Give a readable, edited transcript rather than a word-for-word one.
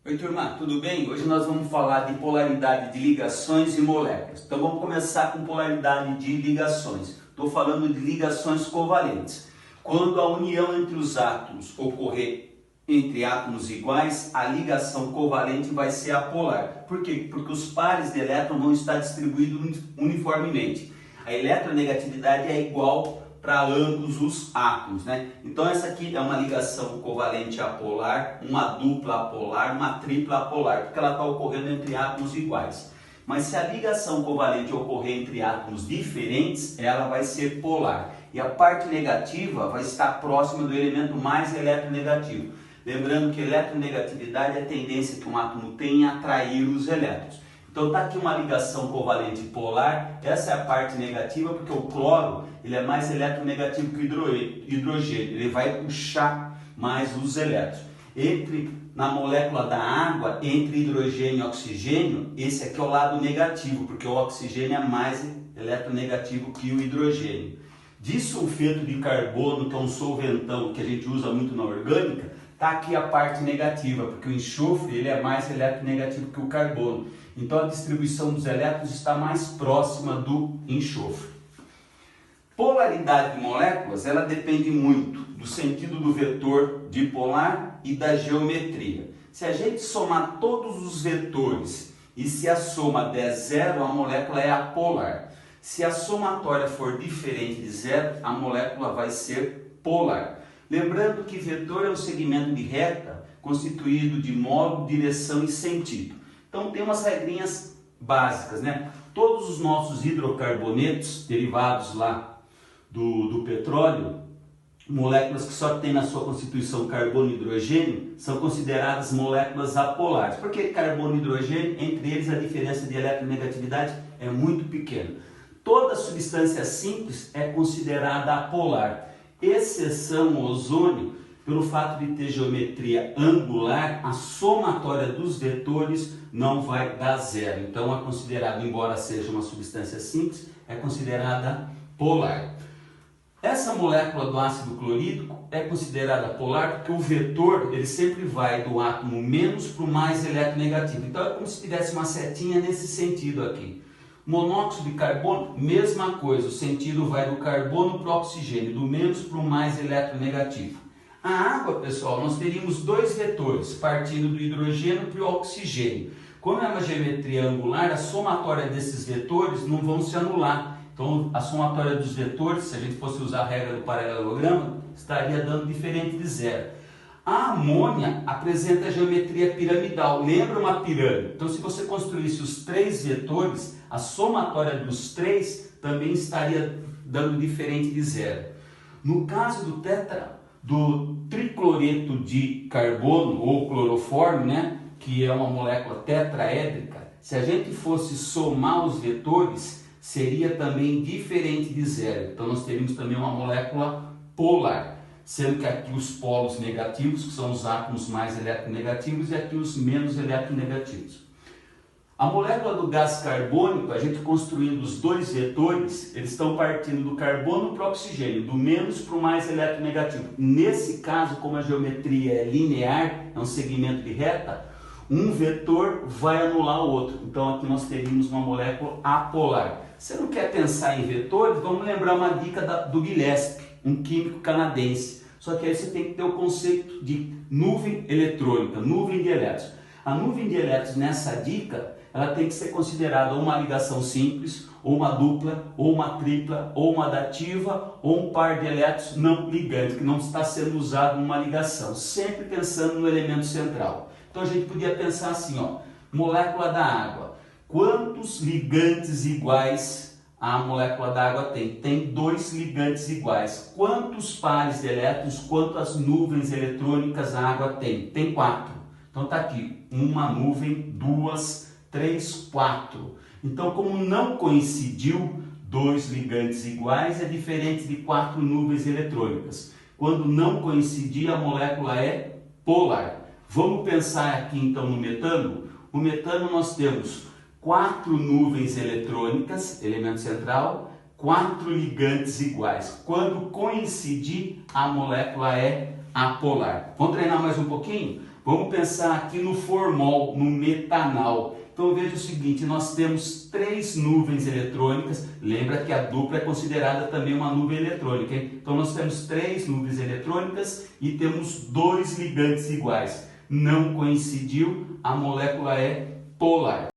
Oi turma, tudo bem? Hoje nós vamos falar de polaridade de ligações e moléculas. Então vamos começar com polaridade de ligações. Estou falando de ligações covalentes. Quando a união entre os átomos ocorrer entre átomos iguais, a ligação covalente vai ser apolar. Por quê? Porque os pares de elétrons vão estar distribuídos uniformemente. A eletronegatividade é igual para ambos os átomos, né? Então essa aqui é uma ligação covalente apolar, uma dupla apolar, uma tripla apolar, porque ela está ocorrendo entre átomos iguais. Mas se a ligação covalente ocorrer entre átomos diferentes, ela vai ser polar. E a parte negativa vai estar próxima do elemento mais eletronegativo. Lembrando que eletronegatividade é a tendência que um átomo tem a atrair os elétrons. Então está aqui uma ligação covalente polar, essa é a parte negativa, porque o cloro ele é mais eletronegativo que o hidrogênio, ele vai puxar mais os elétrons. Na molécula da água, entre hidrogênio e oxigênio, esse aqui é o lado negativo, porque o oxigênio é mais eletronegativo que o hidrogênio. Disulfeto de carbono, que é um solventão que a gente usa muito na orgânica, está aqui a parte negativa, porque o enxofre ele é mais eletronegativo que o carbono. Então a distribuição dos elétrons está mais próxima do enxofre. Polaridade de moléculas, ela depende muito do sentido do vetor dipolar e da geometria. Se a gente somar todos os vetores e se a soma der zero, a molécula é apolar. Se a somatória for diferente de zero, a molécula vai ser polar. Lembrando que vetor é um segmento de reta constituído de modo, direção e sentido. Então tem umas regrinhas básicas, né? Todos os nossos hidrocarbonetos, derivados lá do petróleo, moléculas que só têm na sua constituição carbono e hidrogênio, são consideradas moléculas apolares. Porque carbono e hidrogênio, entre eles a diferença de eletronegatividade é muito pequena. Toda substância simples é considerada apolar, exceção o ozônio, pelo fato de ter geometria angular, a somatória dos vetores não vai dar zero. Então é considerado, embora seja uma substância simples, é considerada polar. Essa molécula do ácido clorídrico é considerada polar porque o vetor ele sempre vai do átomo menos para o mais eletronegativo. Então é como se tivesse uma setinha nesse sentido aqui. Monóxido de carbono, mesma coisa, o sentido vai do carbono para o oxigênio, do menos para o mais eletronegativo. A água, pessoal, nós teríamos dois vetores, partindo do hidrogênio para o oxigênio. Como é uma geometria angular, a somatória desses vetores não vão se anular. Então, a somatória dos vetores, se a gente fosse usar a regra do paralelogramo, estaria dando diferente de zero. A amônia apresenta a geometria piramidal, lembra uma pirâmide. Então, se você construísse os três vetores, a somatória dos três também estaria dando diferente de zero. No caso do tricloreto de carbono ou clorofórmio, né, que é uma molécula tetraédrica, se a gente fosse somar os vetores, seria também diferente de zero. Então nós teríamos também uma molécula polar, sendo que aqui os polos negativos, que são os átomos mais eletronegativos, e aqui os menos eletronegativos. A molécula do gás carbônico, a gente construindo os dois vetores, eles estão partindo do carbono para o oxigênio, do menos para o mais eletronegativo. Nesse caso, como a geometria é linear, é um segmento de reta, um vetor vai anular o outro. Então aqui nós teríamos uma molécula apolar. Você não quer pensar em vetores? Vamos lembrar uma dica do Gillespie, um químico canadense. Só que aí você tem que ter o conceito de nuvem eletrônica, nuvem de elétrons. A nuvem de elétrons nessa dica, ela tem que ser considerada uma ligação simples, ou uma dupla, ou uma tripla, ou uma dativa, ou um par de elétrons não ligantes, que não está sendo usado numa ligação, sempre pensando no elemento central. Então a gente podia pensar assim, ó, molécula da água. Quantos ligantes iguais a molécula da água tem? Tem dois ligantes iguais. Quantos pares de elétrons, quantas nuvens eletrônicas a água tem? Tem 4. Então está aqui, uma nuvem, 2, 3, 4. Então, como não coincidiu dois ligantes iguais, é diferente de 4 nuvens eletrônicas. Quando não coincidir, a molécula é polar. Vamos pensar aqui então no metano. O metano nós temos 4 nuvens eletrônicas, elemento central, 4 ligantes iguais. Quando coincidir, a molécula é apolar. Vamos treinar mais um pouquinho? Vamos pensar aqui no formol, no metanal. Então veja o seguinte, nós temos 3 nuvens eletrônicas, lembra que a dupla é considerada também uma nuvem eletrônica, hein? Então nós temos 3 nuvens eletrônicas e temos 2 ligantes iguais. Não coincidiu, a molécula é polar.